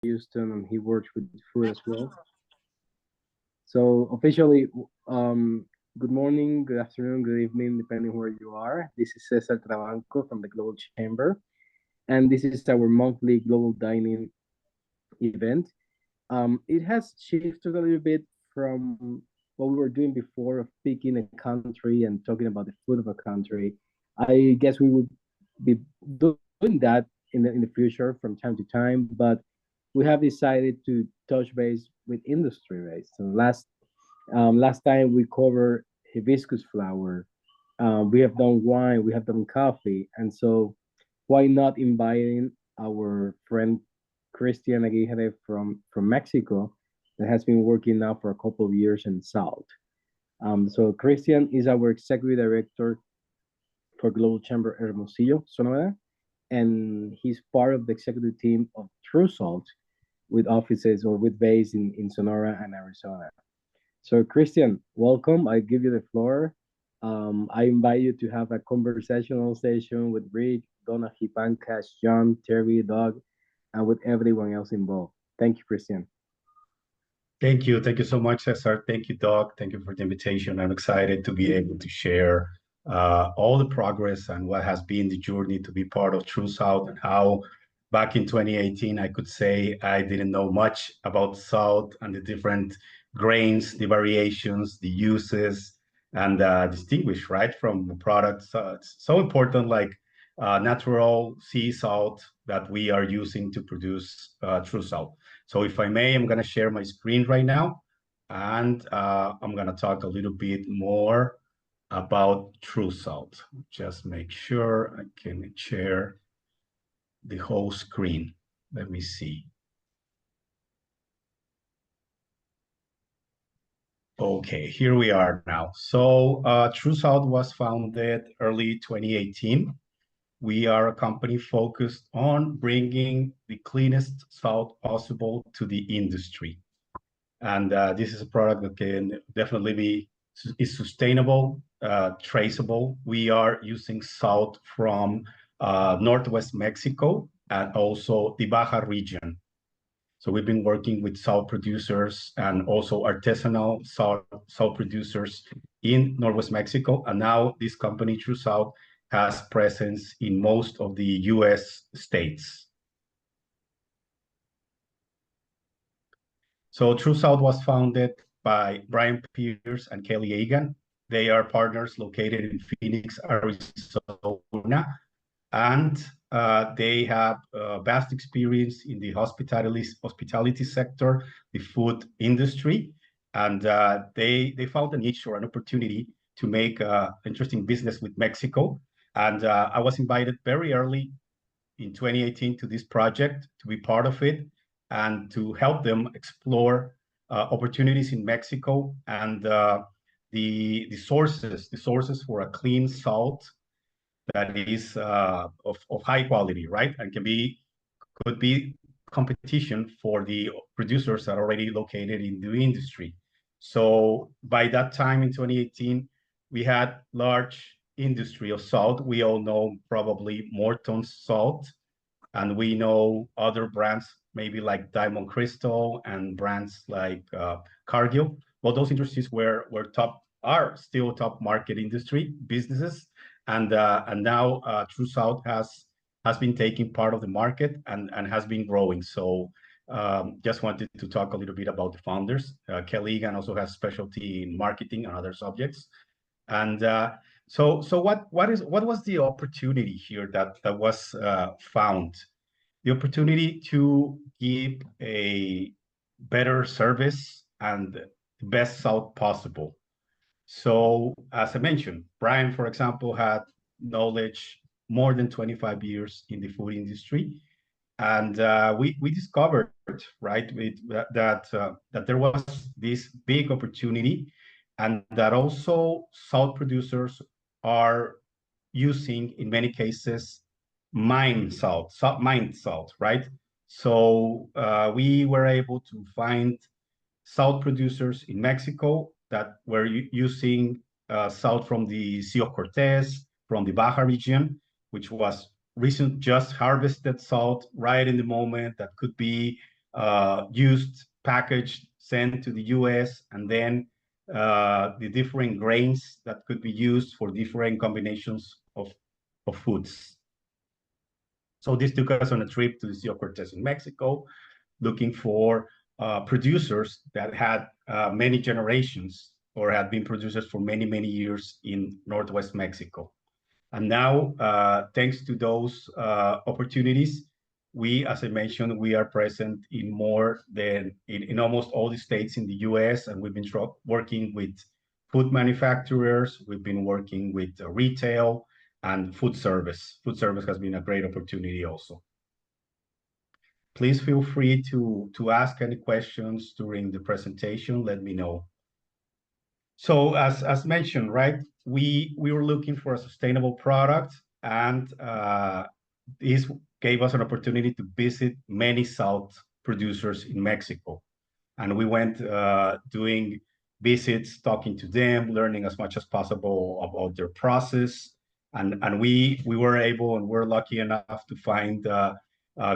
Houston, and he works with food as well. So officially, good morning, good afternoon, good evening, depending where you are. This is Cesar Trabanco from the Global Chamber, and this is our monthly global dining event. It has shifted a little bit from what we were doing before of picking a country and talking about the food of a country. I guess we would be doing that in the future from time to time, but we have decided to touch base with industry rates. So last time we covered hibiscus flower. We have done wine, we have done coffee, and so why not inviting our friend Christian Aguirre from Mexico that has been working now for a couple of years in salt. So Christian is our executive director for Global Chamber Hermosillo, Sonora, and he's part of the executive team of True Salt with offices or with base in Sonora and Arizona. So Christian, welcome. I give you the floor. I invite you to have a conversational session with Rick, Donna Hipancas, John, Terry, Doug, and with everyone else involved. Thank you, Christian. Thank you. Thank you so much, Cesar. Thank you, Doc. Thank you for the invitation. I'm excited to be able to share all the progress and what has been the journey to be part of True South and how back in 2018, I could say I didn't know much about salt and the different grains, the variations, the uses, and distinguish, right, from the products. It's so important, like natural sea salt that we are using to produce True Salt. So if I may, I'm going to share my screen right now, and I'm going to talk a little bit more about True Salt. Just make sure I can share the whole screen. Let me see. Okay, here we are now. So True Salt was founded early 2018. We are a company focused on bringing the cleanest salt possible to the industry. And this is a product that can definitely be is sustainable, traceable. We are using salt from Northwest Mexico and also the Baja region. So we've been working with salt producers and also artisanal salt producers in Northwest Mexico. And now this company, True Salt, has presence in most of the US states. So True South was founded by Brian Pierce and Kelly Egan. They are partners located in Phoenix, Arizona, and they have vast experience in the hospitality sector, the food industry, and they found a niche or an opportunity to make interesting business with Mexico. And I was invited very early in 2018 to this project to be part of it and to help them explore opportunities in Mexico and the sources for a clean salt that is of high quality, right? And could be competition for the producers that are already located in the industry. So by that time in 2018, we had large industry of salt. We all know probably Morton's salt, and we know other brands, maybe like Diamond Crystal and brands like Cargill. Well, those industries are still top market industry businesses, and now True South has been taking part of the market and has been growing. So just wanted to talk a little bit about the founders. Kelly Egan also has specialty in marketing and other subjects. And so what was the opportunity here that was found? The opportunity to give a better service and the best salt possible. So as I mentioned, Brian, for example, had knowledge more than 25 years in the food industry. And we discovered, right, that there was this big opportunity and that also salt producers are using, in many cases, mined salt, right? So we were able to find salt producers in Mexico that were using salt from the Sea of Cortez, from the Baja region, which was just harvested salt right in the moment that could be used, packaged, sent to the US, and then the different grains that could be used for different combinations of foods. So this took us on a trip to the Sea of Cortez in Mexico, looking for producers that had many generations or had been producers for many, many years in Northwest Mexico. And now, thanks to those opportunities, we, as I mentioned, we are present in more than in almost all the states in the US, and we've been working with food manufacturers, we've been working with retail and food service. Food service has been a great opportunity also. Please feel free to ask any questions during the presentation, let me know. So as mentioned, right, we were looking for a sustainable product, and this gave us an opportunity to visit many salt producers in Mexico. And we went doing visits, talking to them, learning as much as possible about their process. And we were able and we're lucky enough to find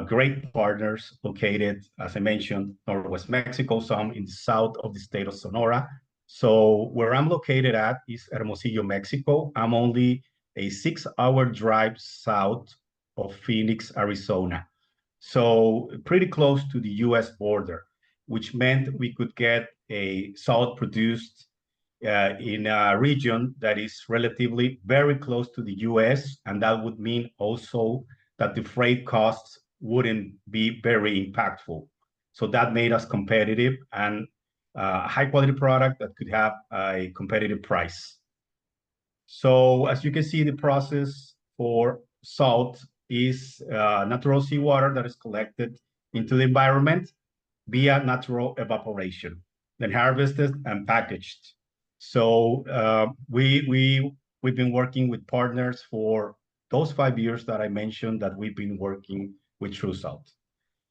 great partners located, as I mentioned, Northwest Mexico, some in the south of the state of Sonora. So where I'm located at is Hermosillo, Mexico. I'm only a 6-hour drive south of Phoenix, Arizona. So pretty close to the US border, which meant we could get a salt produced in a region that is relatively very close to the US. And that would mean also that the freight costs wouldn't be very impactful. So that made us competitive and a high quality product that could have a competitive price. So as you can see, the process for salt is natural seawater that is collected into the environment via natural evaporation, then harvested and packaged. So we've been working with partners for those 5 years that I mentioned that we've been working with TrueSalt.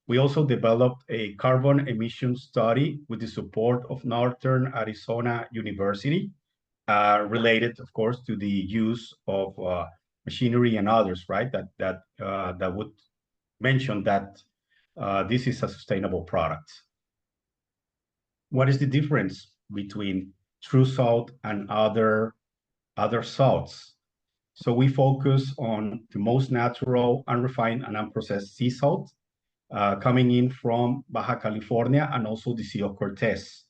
We also developed a carbon emission study with the support of Northern Arizona University, related, of course, to the use of machinery and others, right? That would mention that this is a sustainable product. What is the difference between TrueSalt and other salts? So we focus on the most natural, unrefined, and unprocessed sea salt coming in from Baja California and also the Sea of Cortez.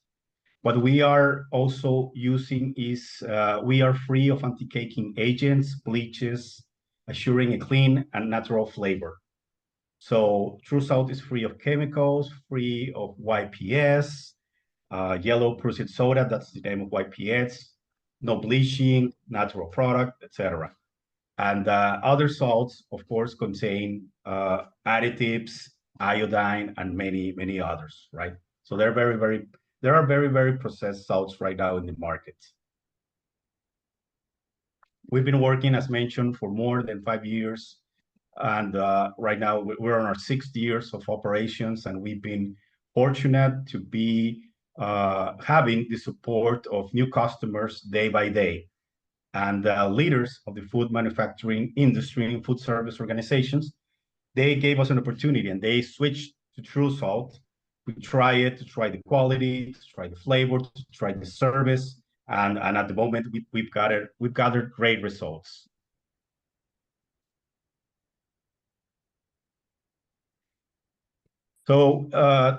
What we are also using is we are free of anti-caking agents, bleaches, assuring a clean and natural flavor. So TrueSalt is free of chemicals, free of YPS, yellow prussic soda, that's the name of YPS, no bleaching, natural product, etc. And other salts, of course, contain additives, iodine, and many others, right? So there are very processed salts right now in the market. We've been working, as mentioned, for more than 5 years. And right now we're on our 6th years of operations, and we've been fortunate to be having the support of new customers day by day. And leaders of the food manufacturing industry and food service organizations, they gave us an opportunity and they switched to TrueSalt to try it, to try the quality, to try the flavor, to try the service. And at the moment, we've gathered great results. So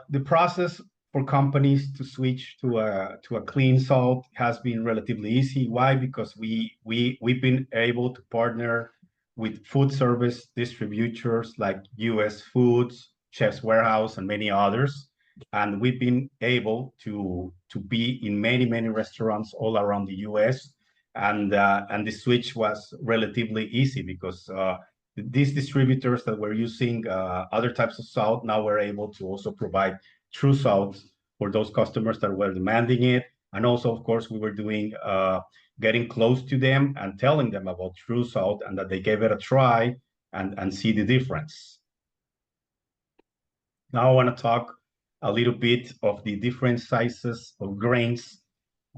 the process for companies to switch to a clean salt has been relatively easy. Why? Because we've been able to partner with food service distributors like US Foods, Chef's Warehouse, and many others. And we've been able to be in many restaurants all around the US. And the switch was relatively easy because these distributors that were using other types of salt, now we're able to also provide TrueSalt for those customers that were demanding it. And also, of course, we were doing getting close to them and telling them about TrueSalt and that they gave it a try and see the difference. Now I want to talk a little bit of the different sizes of grains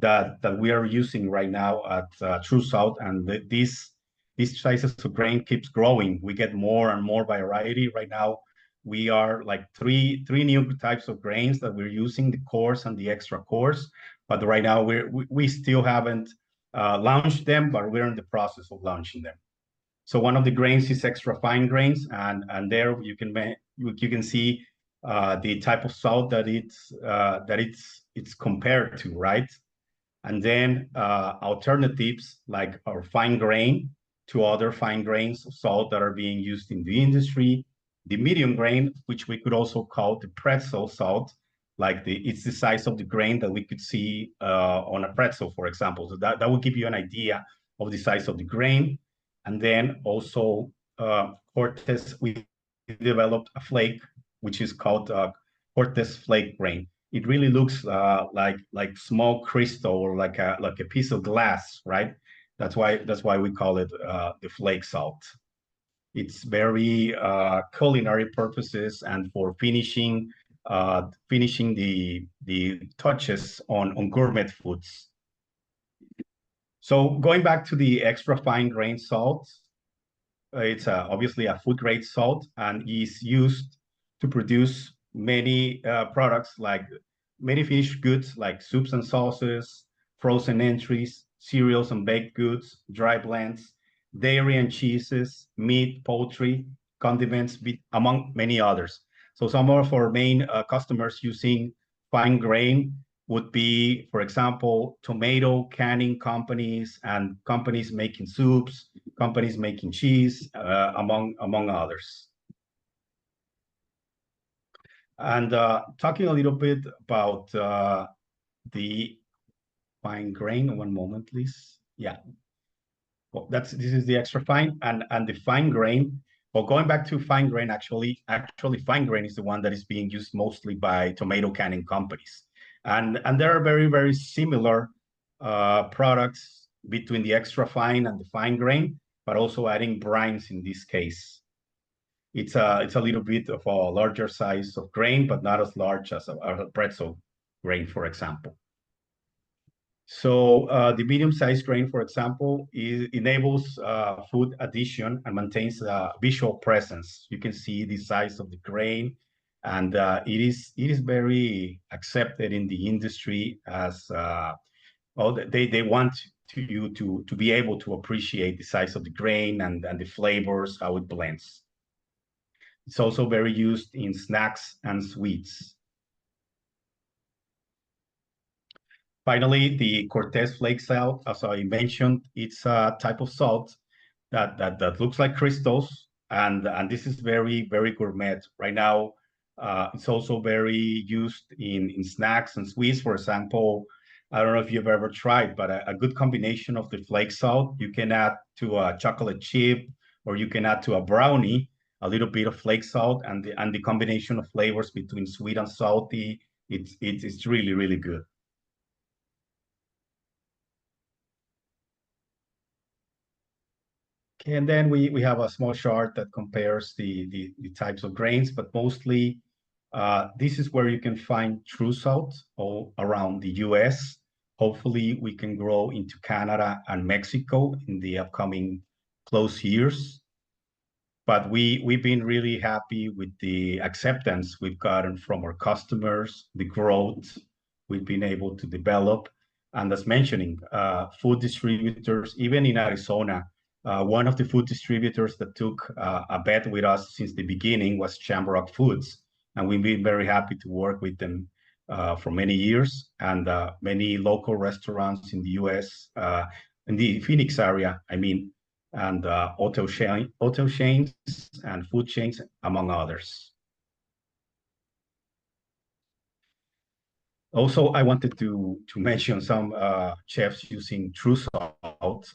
that we are using right now at TrueSalt, and these sizes of grain keeps growing. We get more and more variety right now. we are like three new types of grains that we're using, the coarse and the extra coarse. But right now we still haven't launched them, but we're in the process of launching them. So one of the grains is extra fine grains, and there you can see the type of salt that it's compared to, right? And then alternatives like our fine grain to other fine grains of salt that are being used in the industry, the medium grain, which we could also call the pretzel salt, like it's the size of the grain that we could see on a pretzel, for example. So that will give you an idea of the size of the grain. And then also Cortez, we developed a flake, which is called Cortez flake grain. It really looks like small crystal or like a piece of glass, right? That's why we call it the flake salt. It's very culinary purposes and for finishing the touches on gourmet foods. So going back to the extra fine grain salt, it's obviously a food grade salt and is used to produce many products like many finished goods like soups and sauces, frozen entries, cereals and baked goods, dry blends, dairy and cheeses, meat, poultry, condiments, among many others. So some of our main customers using fine grain would be, for example, tomato canning companies and companies making soups, companies making cheese, among others. And talking a little bit about the fine grain. One moment, please. Yeah. Well, this is the extra fine and the fine grain. Well, going back to fine grain, actually fine grain is the one that is being used mostly by tomato canning companies, and there are very similar products between the extra fine and the fine grain, but also adding brines in this case. It's a little bit of a larger size of grain, but not as large as a pretzel grain, for example. So the medium-sized grain, for example, enables food addition and maintains visual presence. You can see the size of the grain, and it is very accepted in the industry as they want you to be able to appreciate the size of the grain and the flavors, how it blends. It's also very used in snacks and sweets. Finally, the Cortez flake salt, as I mentioned, it's a type of salt that looks like crystals, and this is very gourmet. Right now, it's also very used in snacks and sweets. For example, I don't know if you've ever tried, but a good combination of the flake salt, you can add to a chocolate chip, or you can add to a brownie a little bit of flake salt, and the combination of flavors between sweet and salty, it's really good. Okay, and then we have a small chart that compares the types of grains, but mostly this is where you can find true salt all around the US. Hopefully, we can grow into Canada and Mexico in the upcoming close years. But we've been really happy with the acceptance we've gotten from our customers, the growth we've been able to develop, and as mentioning, food distributors, even in Arizona. One of the food distributors that took a bet with us since the beginning was Shamrock Foods, and we've been very happy to work with them for many years, and many local restaurants in the US, in the Phoenix area, I mean, and hotel chains and food chains, among others. Also, I wanted to mention some chefs using true salt.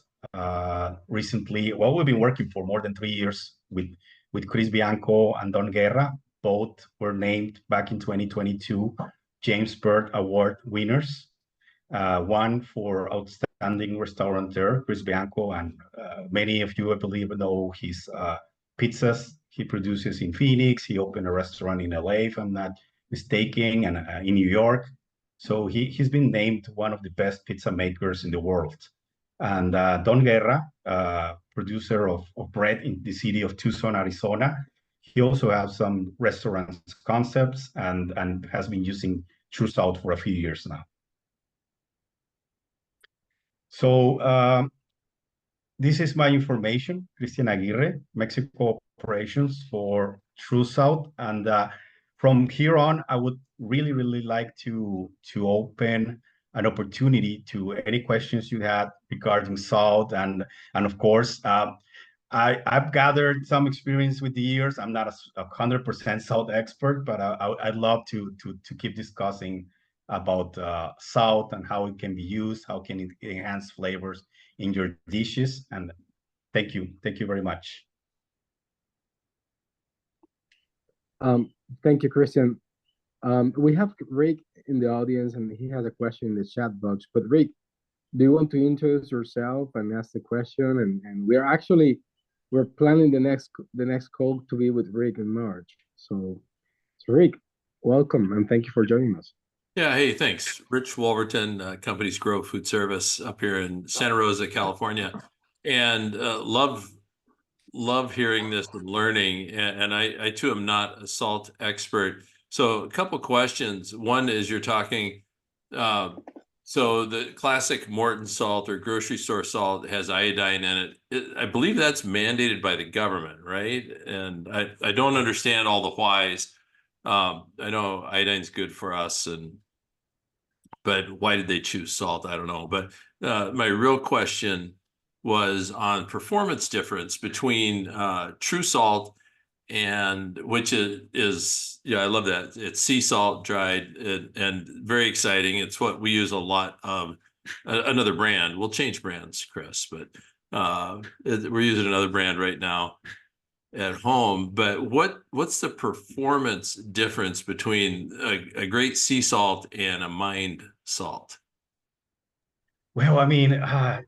Recently, well, we've been working for more than 3 years with Chris Bianco and Don Guerra. Both were named back in 2022 James Byrd Award winners. One for outstanding restaurateur, Chris Bianco, and many of you, I believe, know his pizzas he produces in Phoenix. He opened a restaurant in LA, if I'm not mistaken, and in New York. So he's been named one of the best pizza makers in the world. And Don Guerra, producer of bread in the city of Tucson, Arizona, he also has some restaurant concepts and has been using True Salt for a few years now. So this is my information, Cristian Aguirre, Mexico operations for True South. And from here on, I would really, really like to open an opportunity to any questions you had regarding salt. And of course, I've gathered some experience with the years. I'm not a 100% salt expert, but I'd love to keep discussing about salt and how it can be used, how can it enhance flavors in your dishes. And thank you very much. Thank you, Christian. We have Rick in the audience, and he has a question in the chat box. But Rick, do you want to introduce yourself and ask the question? And we're planning the next call to be with Rick in March. So Rick, welcome and thank you for joining us. Yeah, hey, thanks. Rich Wolverton, Companies Grow Food Service up here in Santa Rosa, California, and love hearing this and learning. And I too am not a salt expert. So a couple questions. One is you're talking. So the classic Morton salt or grocery store salt has iodine in it. I believe that's mandated by the government, right? And I don't understand all the whys. I know iodine's good for us, but why did they choose salt? I don't know. But my real question was on performance difference between true salt and which is yeah, I love that. It's sea salt dried and very exciting. It's what we use a lot of. Another brand. We'll change brands, Chris, but we're using another brand right now at home. But what's the performance difference between a great sea salt and a mined salt? Well, I mean,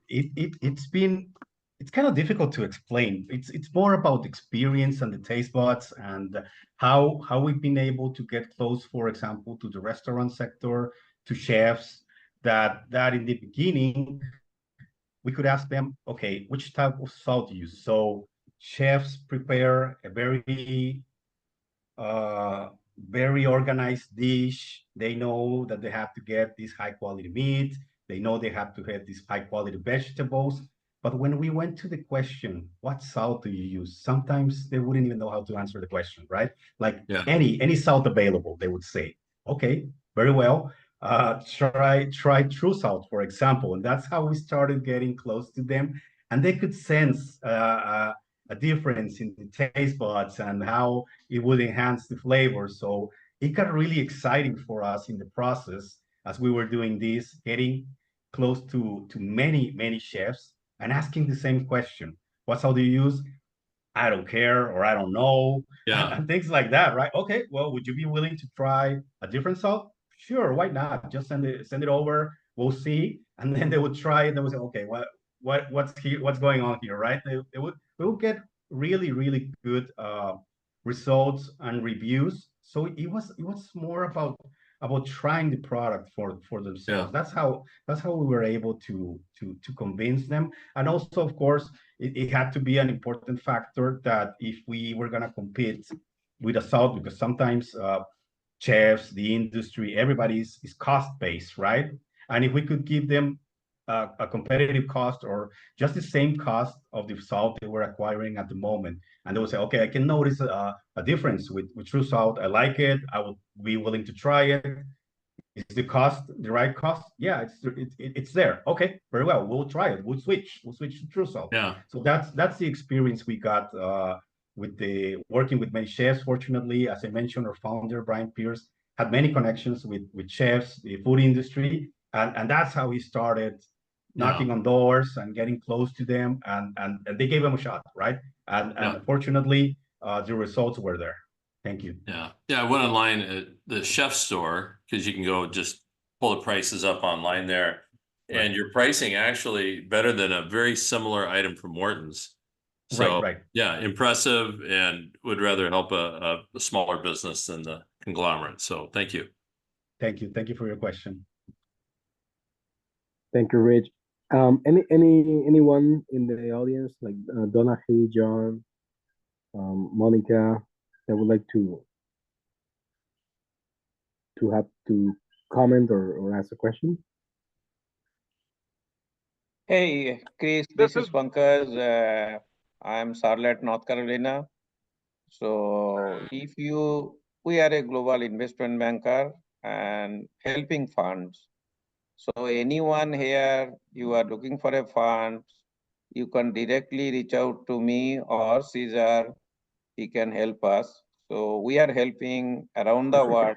it's kind of difficult to explain. It's more about experience and the taste buds and how we've been able to get close, for example, to the restaurant sector, to chefs that in the beginning we could ask them, okay, which type of salt do you use? So chefs prepare a uh, very organized dish. They know that they have to get this high quality meat. They know they have to have these high quality vegetables. But when we went to the question, what salt do you use? Sometimes they wouldn't even know how to answer the question, right? Like Yeah. any salt available, they would say, okay, very well. Try True Salt, for example, and that's how we started getting close to them, and they could sense a difference in the taste buds and how it would enhance the flavor. So it got really exciting for us in the process as we were doing this, getting close to many chefs and asking the same question: what salt do you use? I don't care, or I don't know, Yeah. and things like that, right? Okay, well, would you be willing to try a different salt? Sure, why not? Just send it over. We'll see, and then they would try it. They would say, okay, what's going on here, right? We would get really good results and reviews. So it was more about trying the product for themselves. Yeah. That's how we were able to convince them, and also, of course, it had to be an important factor that if we were going to compete with a salt, because sometimes chefs, the industry, everybody is cost based, right? And if we could give them a competitive cost or just the same cost of the salt they were acquiring at the moment, and they would say, okay, I can notice a difference with True Salt. I like it. I would be willing to try it. Is the cost the right cost? Yeah, it's there. Okay, very well. We'll try it. We'll switch to True Salt. Yeah. So that's the experience we got with the working with many chefs. Fortunately, as I mentioned, our founder Brian Pierce had many connections with chefs, the food industry, and that's how he started knocking on doors and getting close to them, and they gave him a shot, right? And fortunately, the results were there. Thank you. Yeah. I went online at the chef store because you can go just pull the prices up online there. Right. And your pricing actually better than a very similar item from Morton's. So Right. yeah, impressive, and would rather help a smaller business than the conglomerate. So thank you. Thank you for your question. Thank you, Rich. Anyone in the audience like Donna, Hey, John, Monica, that would like to comment or ask a question? Hey, Chris, This this is is Pankaj. I'm Charlotte, North Carolina. So we are a global investment banker and helping funds. So anyone here, you are looking for a fund, you can directly reach out to me or Caesar. He can help us. So we are helping around the world.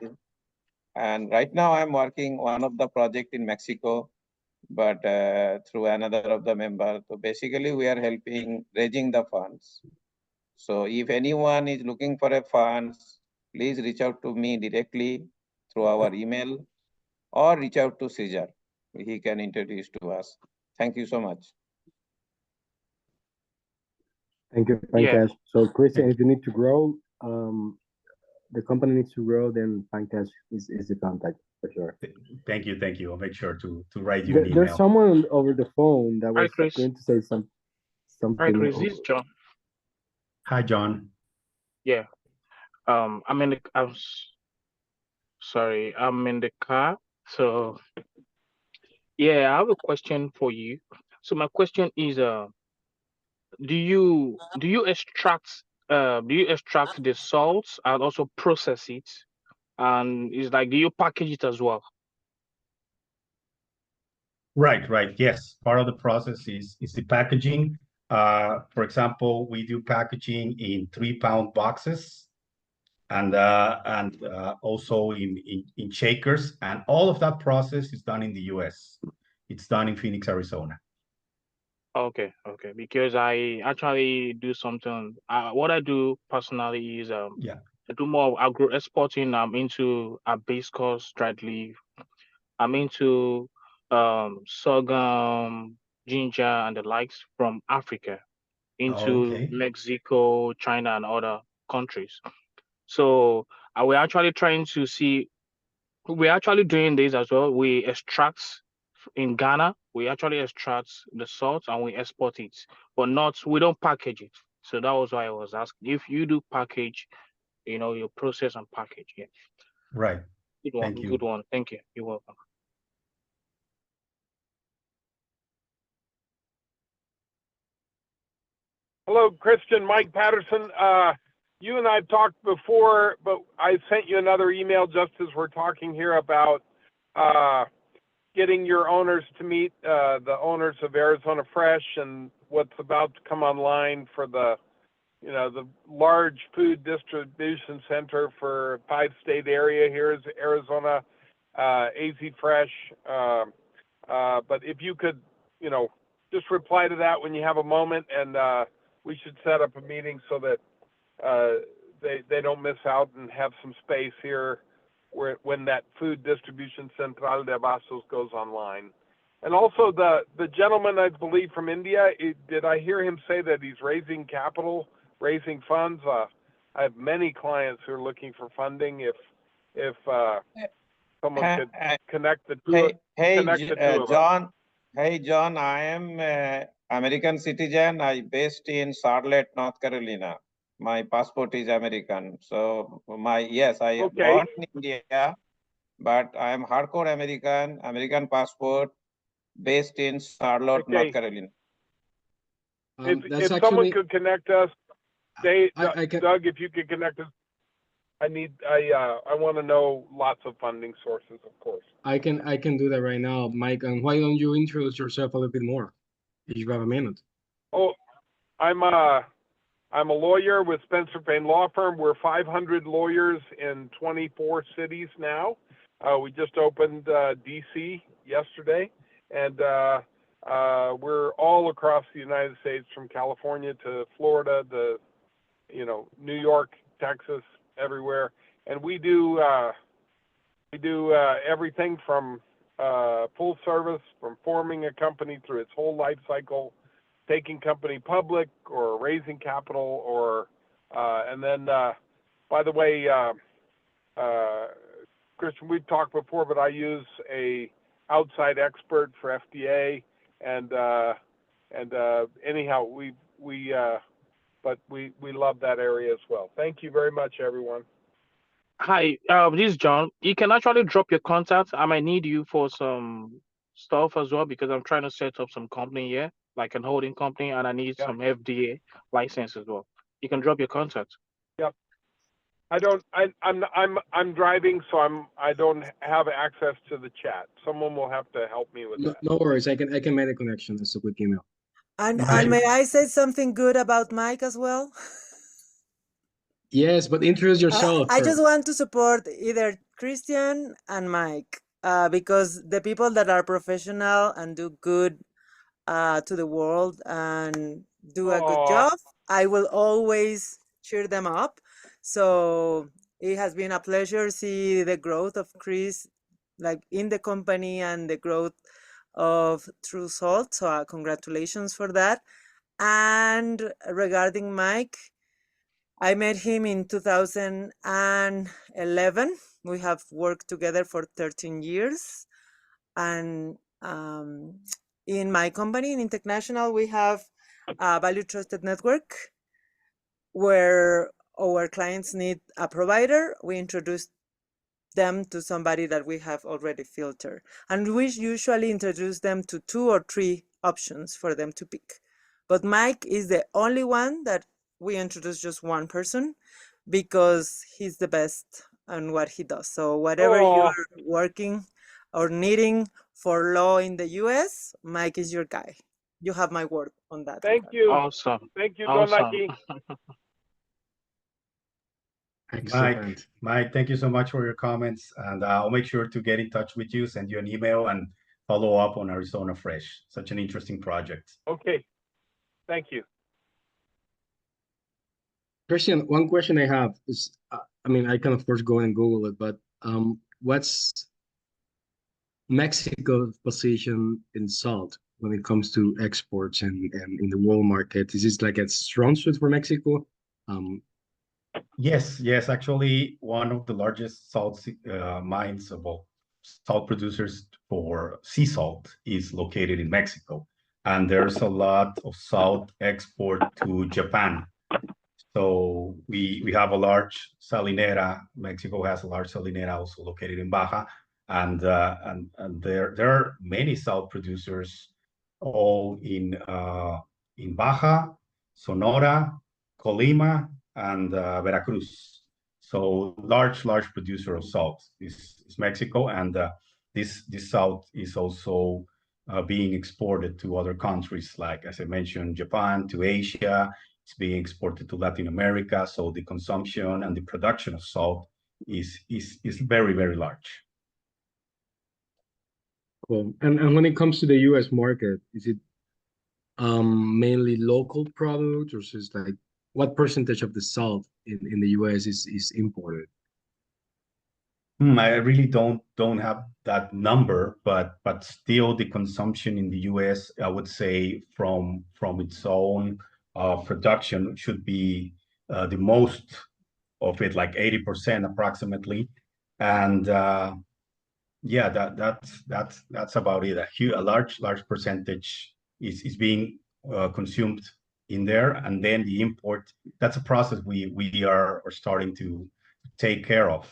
And right now I'm working one of the project in Mexico, but through another of the members. So basically we are helping raising the funds. So if anyone is looking for a funds, please reach out to me directly through our email or reach out to Caesar. He can introduce to us. Thank you so much. Thank you, yeah. Pankaj. So, Christian, if you need to grow, the company needs to grow, then Pankaj is the contact for sure. Thank you, thank you. I'll make sure to write you an There's email. someone over the phone that Hi, was Chris. going to say Hi, something. Chris. This is John. Hi, John. Yeah. Sorry. I'm in the car. So yeah, I have a question for you. So my question is, do you extract the salts and also process it? And it's like, do you package it as well? Right, right. Yes, part of the process is the packaging. For example, we do packaging in 3-pound boxes and also in shakers, and all of that process is done in the U.S. It's done in Phoenix, Arizona. Okay, okay. Because I actually do something. What I do personally is Yeah. I do more of agro exporting. I'm into hibiscus, dried leaf. I'm into sorghum, ginger, and the likes from Africa Oh, into okay. Mexico, China, and other countries. So we're actually trying to see. We're actually doing this as well. We extract in Ghana. We actually extract the salt and we export it, but not we don't package it. So that was why I was asking if you do package, your process and package. Yeah, Right. good one, Thank good you. one. Thank you. You're welcome. Hello, Christian. Mike Patterson. You and I talked before, but I sent you another email just as we're talking here about getting your owners to meet the owners of Arizona Fresh and what's about to come online for the large food distribution center for 5-state area. Here is Arizona, AZ Fresh. But if you could, just reply to that when you have a moment, and we should set up a meeting so that they don't miss out and have some space here when that food distribution central de Abastos goes online. And also the gentleman, I believe, from India, did I hear him say that he's raising capital, raising funds? I have many clients who are looking for funding. If someone could connect the two, of us. John. Hey, John, I am American citizen. I based in Charlotte, North Carolina. My passport is American. So I born in India, but I am hardcore American passport, based in Charlotte, North Carolina. If someone could connect us, Doug, if you could connect us, I want to know lots of funding sources, of course. I can do that right now, Mike. And why don't you introduce yourself a little bit more, if you have a minute? Oh, I'm a lawyer with Spencer Payne Law Firm. We're 500 lawyers in 24 cities now. We just opened DC yesterday, and we're all across the United States, from California to Florida, New York, Texas, everywhere. And we do everything from full service, from forming a company through its whole life cycle, taking company public, or raising capital, or and then by the way, Christian, we've talked before, but I use a outside expert for FDA, and anyhow, we but we love that area as well. Thank you very much, everyone. Hi, this is John. You can actually drop your contact. I might need you for some stuff as well because I'm trying to set up some company here, like an holding company, and I need Yeah. some FDA license as well. You can drop your contact. Yep. I'm driving, so I don't have access to the chat. Someone will have to help me with No, that. no worries. I can make a connection. It's a quick email. And Right. may I say something good about Mike as well? Yes, but introduce yourself I just first. want to support either Christian and Mike because the people that are professional and do good to the world and do a good Aw. job, I will always cheer them up. So it has been a pleasure see the growth of Chris, like in the company and the growth of True Salt. So congratulations for that. And regarding Mike, I met him in 2011. We have worked together for 13 years. And in my company, in International, we have a value trusted network where our clients need a provider. We introduce them to somebody that we have already filtered. And we usually introduce them to 2 or 3 options for them to pick. But Mike is the only one that we introduce just one person because he's the best on what he does. So whatever Aw. you're working or needing for law in the US, Mike is your guy. You have my word on that. Thank regard. you. Awesome. Thank you, Awesome. Donaki. Excellent. Mike, thank you so much for your comments, and I'll make sure to get in touch with you, send you an email, and follow up on Arizona Fresh. Such an interesting project. Okay. Thank you. Christian, one question I have is, I mean, I can of course go and Google it, but what's Mexico's position in salt when it comes to exports and in the world market? Is this like a strong suit for Mexico? Yes. Actually, one of the largest salt mines of all salt producers for sea salt is located in Mexico, and there's a lot of salt export to Japan. So we have a large salinera. Mexico has a large salinera also located in Baja, and there are many salt producers all in Baja, Sonora, Colima, and Veracruz. So large producer of salt is Mexico, and this salt is also being exported to other countries, like as I mentioned, Japan, to Asia. It's being exported to Latin America. So the consumption and the production of salt is very large. Cool. And when it comes to the US market, is it mainly local products, or is it like what percentage of the salt in the US is imported? I really don't have that number, but still the consumption in the US, I would say from its own production should be the most of it, like 80% approximately. And yeah, that's about it. A large percentage is being consumed in there, and then the import. That's a process we are starting to take care of,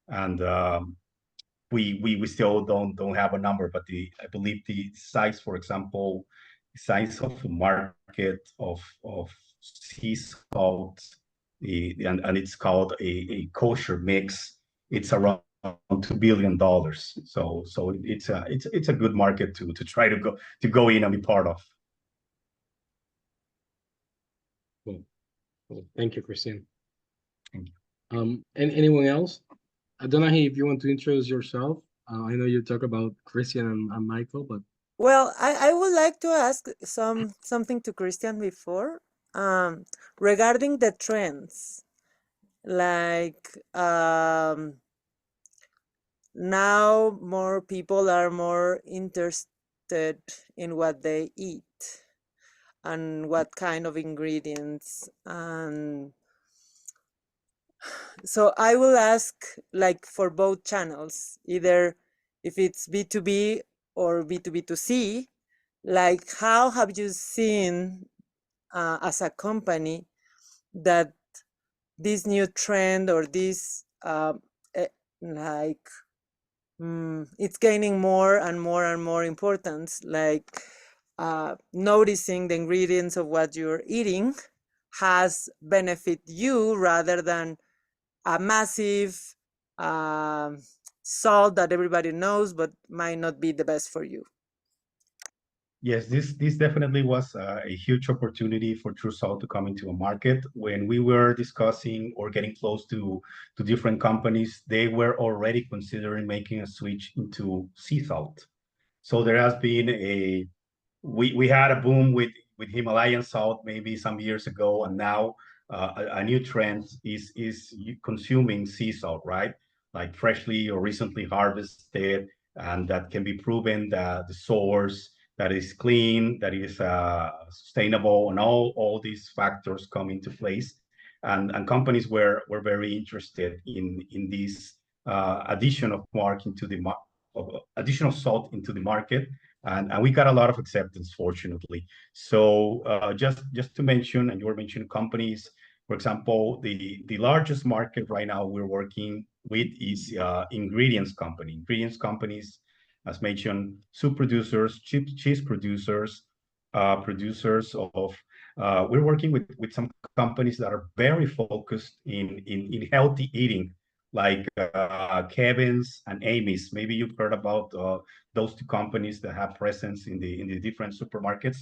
and we still don't have a number, but I believe the size, for example, size of the market of sea salt, and it's called a kosher mix. It's around $2 billion. So it's a good market to try to go in and be part of. Cool. Thank you, Christian. Thank you. And anyone else? I don't know if you want to introduce yourself. I know you talk about Christian and Michael, but Well, I would like to ask something to Christian before regarding the trends. Like now more people are more interested in what they eat and what kind of ingredients. And so I will ask, like, for both channels, either if it's B2B or B2B2C, like how have you seen as a company that this new trend or this like it's gaining more and more and more importance, like noticing the ingredients of what you're eating has benefit you rather than a massive salt that everybody knows but might not be the best for you. Yes, this definitely was a huge opportunity for True Salt to come into a market. When we were discussing or getting close to different companies, they were already considering making a switch into sea salt. So there has been we had a boom with Himalayan salt maybe some years ago, and now a new trend is consuming sea salt, right? Like freshly or recently harvested, and that can be proven that the source that is clean, that is sustainable, and all these factors come into place. And companies were very interested in this addition of mark into the of additional salt into the market, and we got a lot of acceptance, fortunately. So just to mention, and you were mentioning companies, for example, the largest market right now we're working with is ingredients company. Ingredients companies, as mentioned, soup producers, cheese producers, producers of. We're working with some companies that are very focused in healthy eating, like Kevin's and Amy's. Maybe you've heard about those two companies that have presence in the different supermarkets.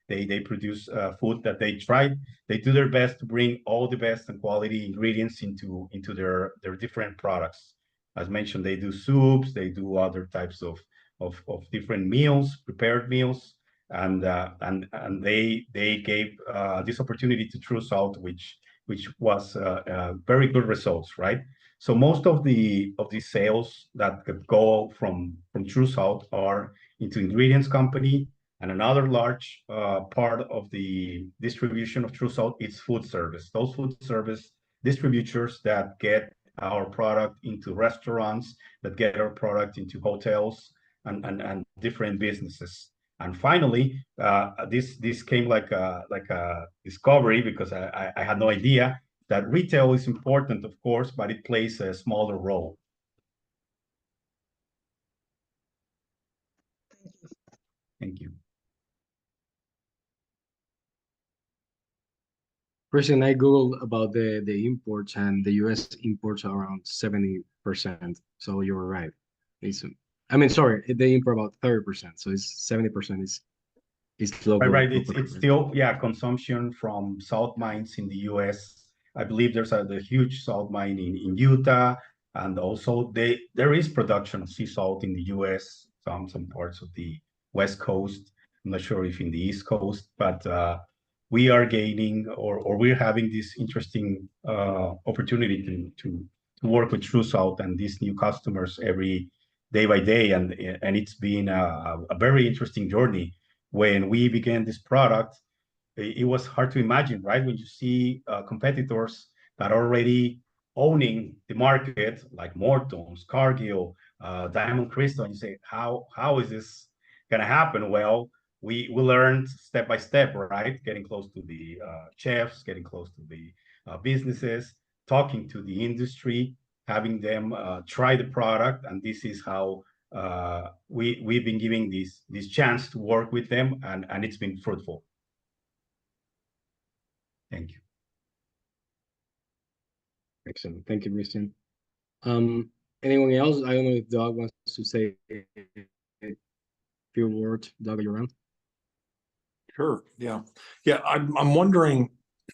They produce food that they try. They do their best to bring all the best and quality ingredients into their different products. As mentioned, they do soups. They do other types of different meals, prepared meals, and they gave this opportunity to True Salt, which was very good results, right? So most of the sales that could go from True Salt are into ingredients company, and another large part of the distribution of True Salt is food service. Those food service distributors that get our product into restaurants, that get our product into hotels and different businesses. And finally, this came like a discovery, because I had no idea that retail is important, of course, but it plays a smaller role. Thank you. Christian, I Googled about the imports, and the US imports are around 70%. So you were right. It's, I mean, sorry, they import about 30%. So it's 70% is local. Right. It's still, yeah, consumption from salt mines in the US. I believe there's a huge salt mine in Utah, and also there is production of sea salt in the US, some parts of the West Coast. I'm not sure if in the East Coast, but we are gaining, or we're having this interesting opportunity to work with True Salt and these new customers every day by day, and it's been a very interesting journey. When we began this product, it was hard to imagine, right? When you see competitors that are already owning the market, like Morton's, Cargill, Diamond Crystal, and you say, how is this going to happen? Well, we learned step by step, right? Getting close to the chefs, getting close to the businesses, talking to the industry, having them try the product, and this is how we've been giving this chance to work with them, and it's been fruitful. Thank you. Excellent. Thank you, Christian. Anyone else? I don't know if Doug wants to say a few words. Doug, are you around? Sure. Yeah. I'm wondering.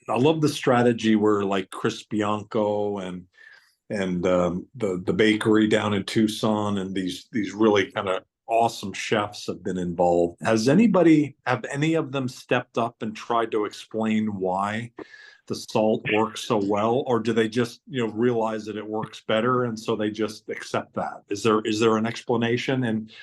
I love the strategy where, like, Chris Bianco and the bakery down in Tucson, and these really kind of awesome chefs have been involved. Have any of them stepped up and tried to explain why the salt works so well, or do they just realize that it works better and so they just accept that? Is there an explanation, and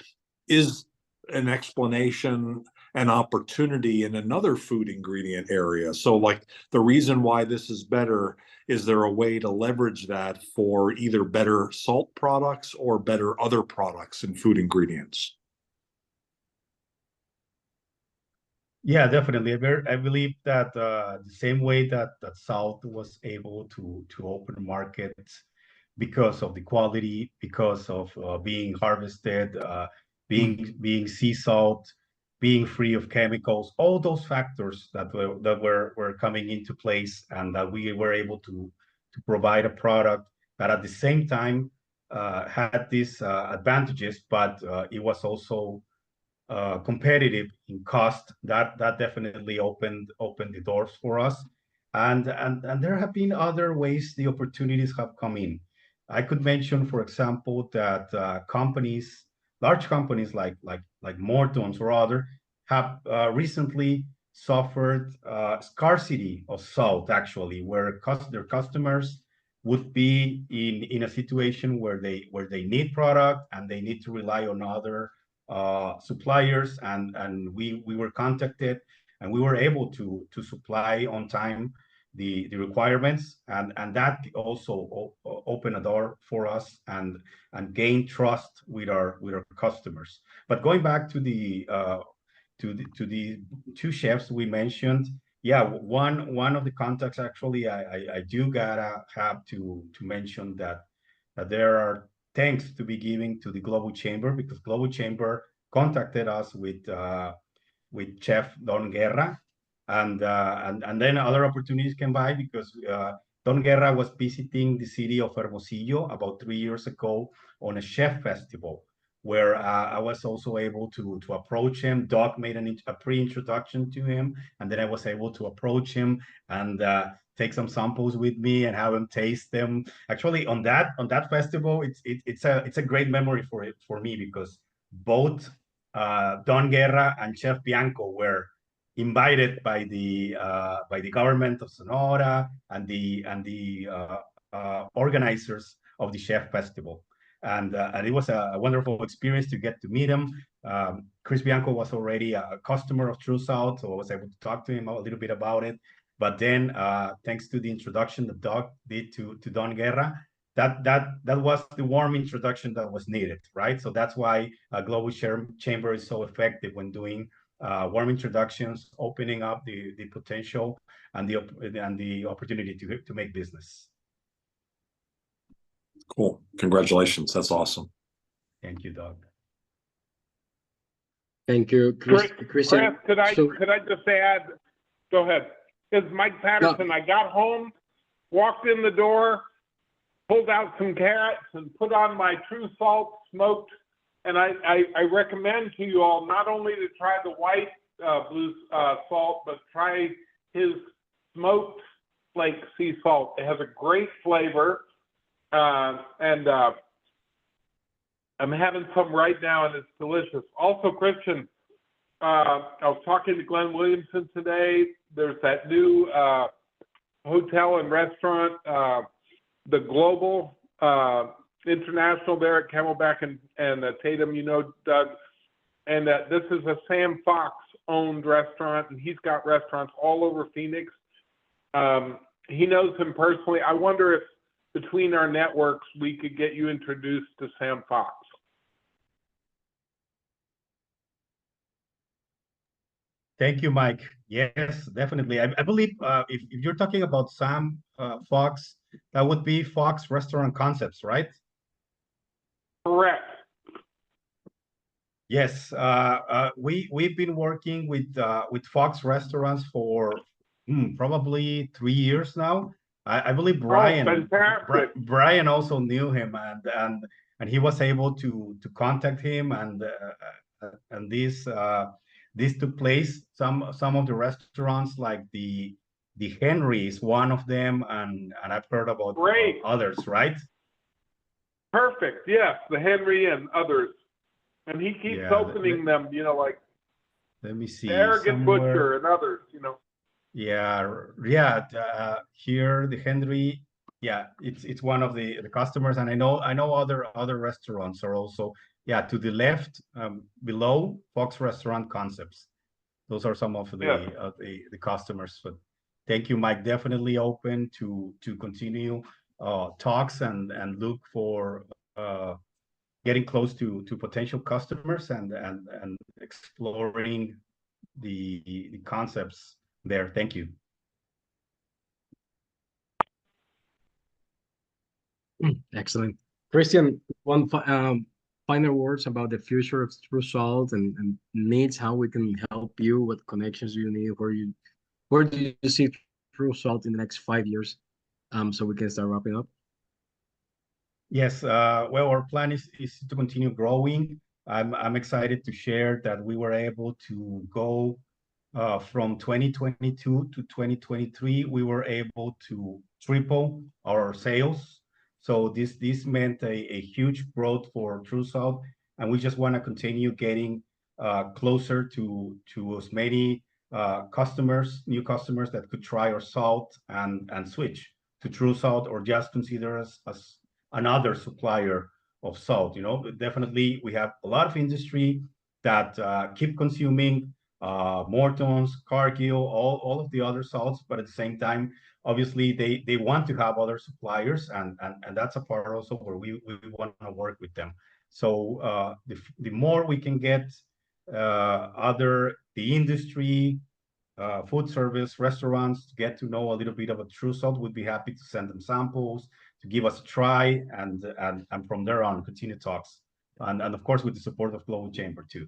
is an explanation an opportunity in another food ingredient area? So, like, the reason why this is better, is there a way to leverage that for either better salt products or better other products in food ingredients? Yeah, definitely. I believe that the same way that South was able to open markets because of the quality, because of being harvested, being sea salt, being free of chemicals, all those factors that were coming into place, and that we were able to provide a product that at the same time had these advantages, but it was also competitive in cost. That definitely opened the doors for us, and there have been other ways the opportunities have come in. I could mention, for example, that companies, large companies like Morton's or other, have recently suffered scarcity of salt, actually, where their customers would be in a situation where they need product and they need to rely on other suppliers, and we were contacted, and we were able to supply on time the requirements, and that also opened a door for us and gain trust with our customers. But going back to the two chefs we mentioned, yeah, one of the contacts, actually, I do gotta have to mention that there are thanks to be giving to the Global Chamber, because Global Chamber contacted us with Chef Don Guerra, and then other opportunities came by, because Don Guerra was visiting the city of Hermosillo about 3 years ago on a chef festival, where I was also able to approach him. Doc made a pre-introduction to him, and then I was able to approach him and take some samples with me and have him taste them. Actually, on that festival, it's a great memory for me, because both Don Guerra and Chef Bianco were invited by the government of Sonora and the organizers of the Chef Festival, and it was a wonderful experience to get to meet him. Chris Bianco was already a customer of True South, so I was able to talk to him a little bit about it. But then, thanks to the introduction that Doc did to Don Guerra, that was the warm introduction that was needed, right? So that's why Global Chamber is so effective when doing warm introductions, opening up the potential and the opportunity to make business. Cool. Congratulations. That's awesome. Thank you, Doug. Thank you, Chris, Christian. could I So- just add? Go ahead. It's Mike Patterson. No. I got home, walked in the door, pulled out some carrots, and put on my True Salt smoked. And I recommend to you all not only to try the white blue salt, but try his smoked flake sea salt. It has a great flavor, and I'm having some right now, and it's delicious. Also, Christian, I was talking to Glenn Williamson today. There's that new hotel and restaurant, the Global International there at Camelback and Tatum, Doug. And this is a Sam Fox owned restaurant, and he's got restaurants all over Phoenix. He knows him personally. I wonder if between our networks we could get you introduced to Sam Fox. Thank you, Mike. Yes, definitely. I believe if you're talking about Sam Fox, that would be Fox Restaurant Concepts, right? Correct. Yes, we've been working with Fox Restaurants for probably 3 years now. I believe fantastic. Brian also knew him, and he was able to contact him, and this took place. Some of the restaurants, like the Henry is one of them, and I've heard about Great. others, right? Perfect. Yes, the Henry and others. And he keeps opening them, like let me see, the Arrogant somewhere. Butcher and others, Yeah. Here the Henry, yeah, it's one of the customers, and I know other restaurants are also, yeah, to the left, below Fox Restaurant Concepts. Those are some of the customers. But thank you, Mike. Definitely open to continue talks and look for getting close to potential customers and exploring the concepts there. Thank you. Excellent. Christian, final words about the future of True Salt and needs, how we can help you, what connections do you need, where do you see True Salt in the next 5 years? So we can start wrapping up. Yes, well, our plan is to continue growing. I'm excited to share that we were able to go from 2022 to 2023. We were able to triple our sales. So this meant a huge growth for TrueSalt, and we just want to continue getting closer to as many customers, new customers that could try our salt and switch to TrueSalt or just consider us as another supplier of salt. You know, definitely we have a lot of industry that keep consuming Morton's, Cargill, all of the other salts, but at the same time, obviously they want to have other suppliers, and that's a part also where we want to work with them. So the more we can get the industry, food service, restaurants to get to know a little bit about True Salt, we'd be happy to send them samples to give us a try, and from there on continue talks, and of course with the support of Global Chamber too.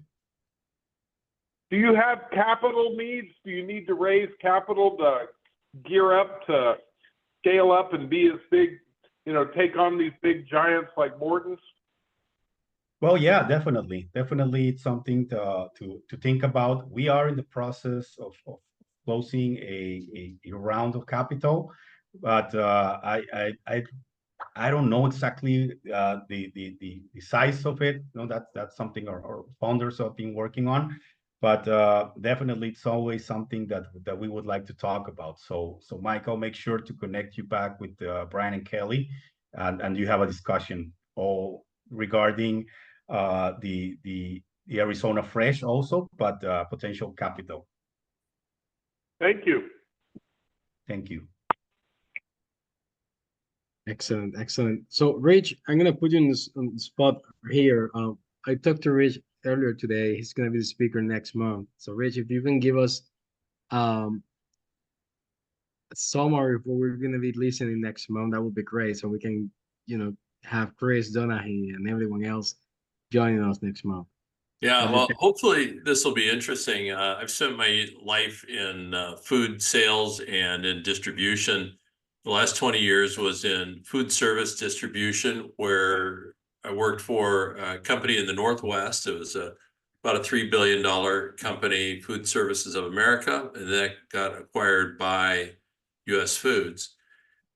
Do you have capital needs? Do you need to raise capital to gear up to scale up and be as big, take on these big giants like Morton's? Well, yeah, definitely. Definitely it's something to think about. We are in the process of closing a round of capital, but I don't know exactly the size of it. That's something our founders have been working on. But definitely it's always something that we would like to talk about. So Mike, I'll make sure to connect you back with Brian and Kelly, and you have a discussion all regarding the Arizona Fresh also, but potential capital. Thank you. Thank you. Excellent, excellent. So Rich, I'm gonna put you on the spot here. I talked to Rich earlier today. He's gonna be the speaker next month. So Rich, if you can give us a summary of what we're gonna be listening next month, that would be great. So we can, have Chris Donahue and everyone else joining us next month. Yeah, well, hopefully this will be interesting. I've spent my life in food sales and in distribution. The last 20 years was in food service distribution, where I worked for a company in the Northwest. It was about a $3 billion company, Food Services of America, and that got acquired by US Foods.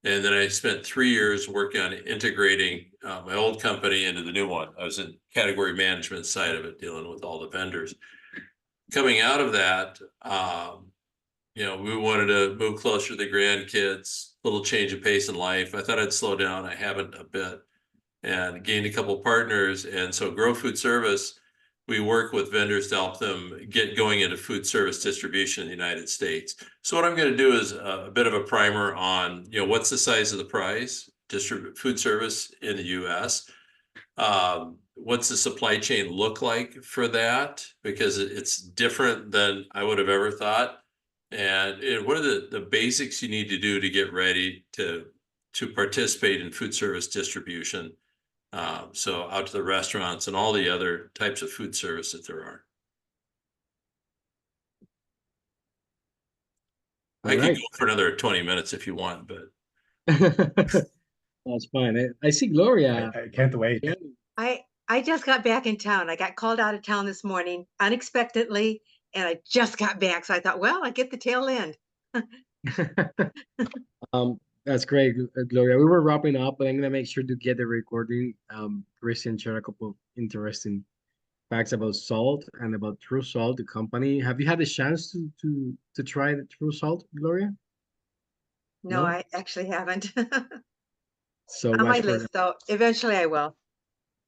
And then I spent 3 years working on integrating my old company into the new one. I was in category management side of it, dealing with all the vendors. Coming out of that, we wanted to move closer to the grandkids, little change of pace in life. I thought I'd slow down. I haven't a bit, and gained a couple partners. And so Grow Food Service, we work with vendors to help them get going into food service distribution in the United States. So what I'm going to do is a bit of a primer on, what's the size of the prize, food service in the US. What's the supply chain look like for that? Because it's different than I would have ever thought. And what are the basics you need to do to get ready to participate in food service distribution? So out to the restaurants and all the other types of food service that there are. I could go for another 20 minutes if you want, but that's fine. I see Gloria. I can't wait. I just got back in town. I got called out of town this morning unexpectedly, and I just got back. So I thought, well, I get the tail end. That's great, Gloria. We were wrapping up, but I'm gonna make sure to get the recording. Christian shared a couple of interesting facts about salt and about True Salt, the company. Have you had the chance to try the True Salt, Gloria? No, I actually haven't. So on my list, though. Eventually, I will.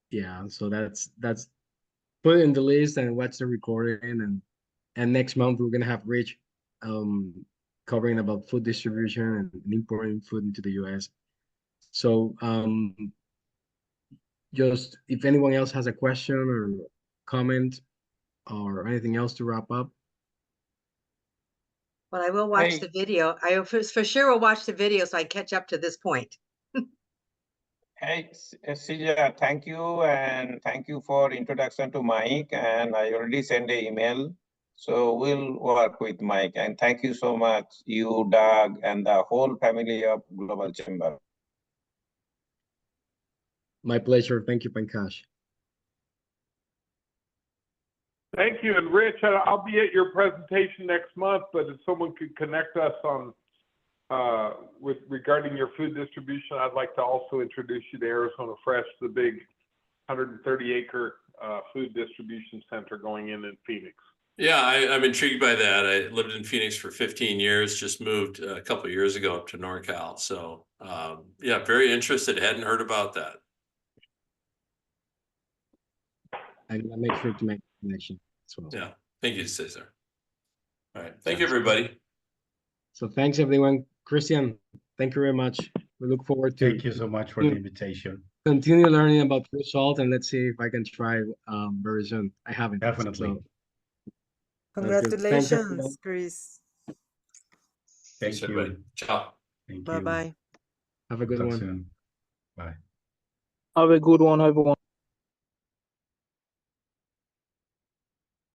Yeah, so that's put it in the list and watch the recording, and next month we're gonna have Rich covering about food distribution and importing food into the US. So just if anyone else has a question or comment or anything else to wrap up. Well, I will watch Hey. the video. I for sure will watch the video so I catch up to this point. Hey, Sija, thank you, and thank you for introduction to Mike, and I already sent an email. So we'll work with Mike, and thank you so much, you, Doug, and the whole family of Global Chamber. My pleasure. Thank you, Pankaj. Thank you. And Rich, I'll be at your presentation next month, but if someone could connect us on with regarding your food distribution, I'd like to also introduce you to Arizona Fresh, the big 130-acre food distribution center going in Phoenix. Yeah, I'm intrigued by that. I lived in Phoenix for 15 years, just moved a couple of years ago up to NorCal. So yeah, very interested. Hadn't heard about that. I'm gonna make sure to make a connection as well. Yeah, thank you, Cesar. All right, thank you, everybody. So thanks, everyone. Christian, thank you very much. We look forward to Thank you so much for the invitation. continue learning about fish salt, and let's see if I can try very soon. I haven't. Definitely. So, Congratulations, Chris. Thanks, Thank everybody. you. Ciao. Thank Bye you. bye. have a good Talk one. soon. Bye. Have a good one, everyone.